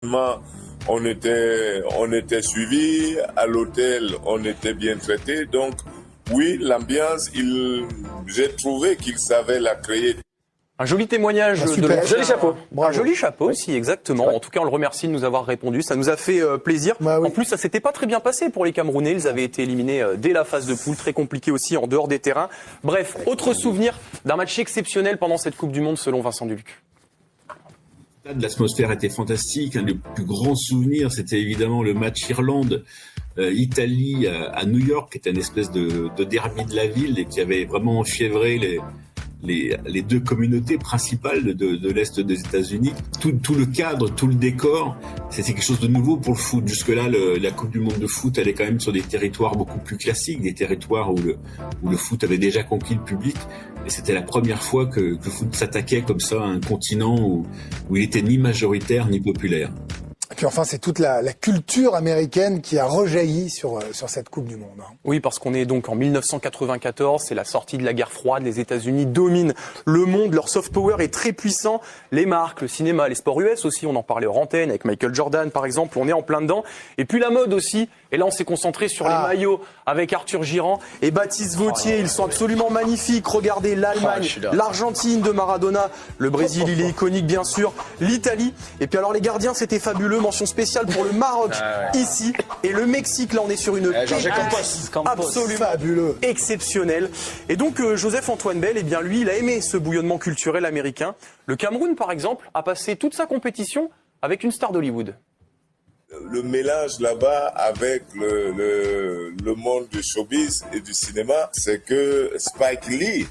On était suivis, à l'hôtel, on était bien traités. Donc, oui, l'ambiance, j'ai trouvé qu'ils savaient la créer. Un joli témoignage de joli chapeau. Un joli chapeau aussi, exactement. En tout cas, on le remercie de nous avoir répondu. Ça nous a fait plaisir. Bah, oui. En plus, ça s'était pas très bien passé pour les Camerounais. Ils avaient été éliminés dès la phase de poule. Très compliqué aussi en dehors des terrains. Bref, autre souvenir d'un match exceptionnel pendant cette Coupe du Monde selon Vincent Duluc. L'atmosphère était fantastique. Un des plus grands souvenirs, c'était évidemment le match Irlande-Italie à New York, qui était une espèce de derby de la ville et qui avait vraiment enfiévré les deux communautés principales de l'Est des États-Unis. Tout le cadre, tout le décor, c'était quelque chose de nouveau pour le foot. Jusque-là, la Coupe du Monde de foot, elle est quand même sur des territoires beaucoup plus classiques, des territoires où le foot avait déjà conquis le public. Et c'était la première fois que le foot s'attaquait comme ça à un continent où il était ni majoritaire ni populaire. Et puis enfin, c'est toute la culture américaine qui a rejailli sur cette Coupe du Monde. Oui, parce qu'on est donc en 1994, c'est la sortie de la guerre froide, les États-Unis dominent le monde, leur soft power est très puissant, les marques, le cinéma, les sports US aussi, on en parlait hors antenne avec Michael Jordan par exemple, on est en plein dedans. Et puis la mode aussi, et là on s'est concentré sur les maillots avec Arthur Girand et Baptiste Vautier, ils sont absolument magnifiques. Regardez l'Allemagne, l'Argentine de Maradona, le Brésil il est iconique bien sûr, l'Italie, et puis alors les gardiens c'était fabuleux. Mention spéciale pour le Maroc ici et le Mexique. Là, on est sur une absolument fabuleux, exceptionnelle. Et donc, Joseph-Antoine Bell, eh bien, lui, il a aimé ce bouillonnement culturel américain. Le Cameroun, par exemple, a passé toute sa compétition avec une star d'Hollywood. Le mélange là-bas avec le monde du showbiz et du cinéma, c'est que Spike Lee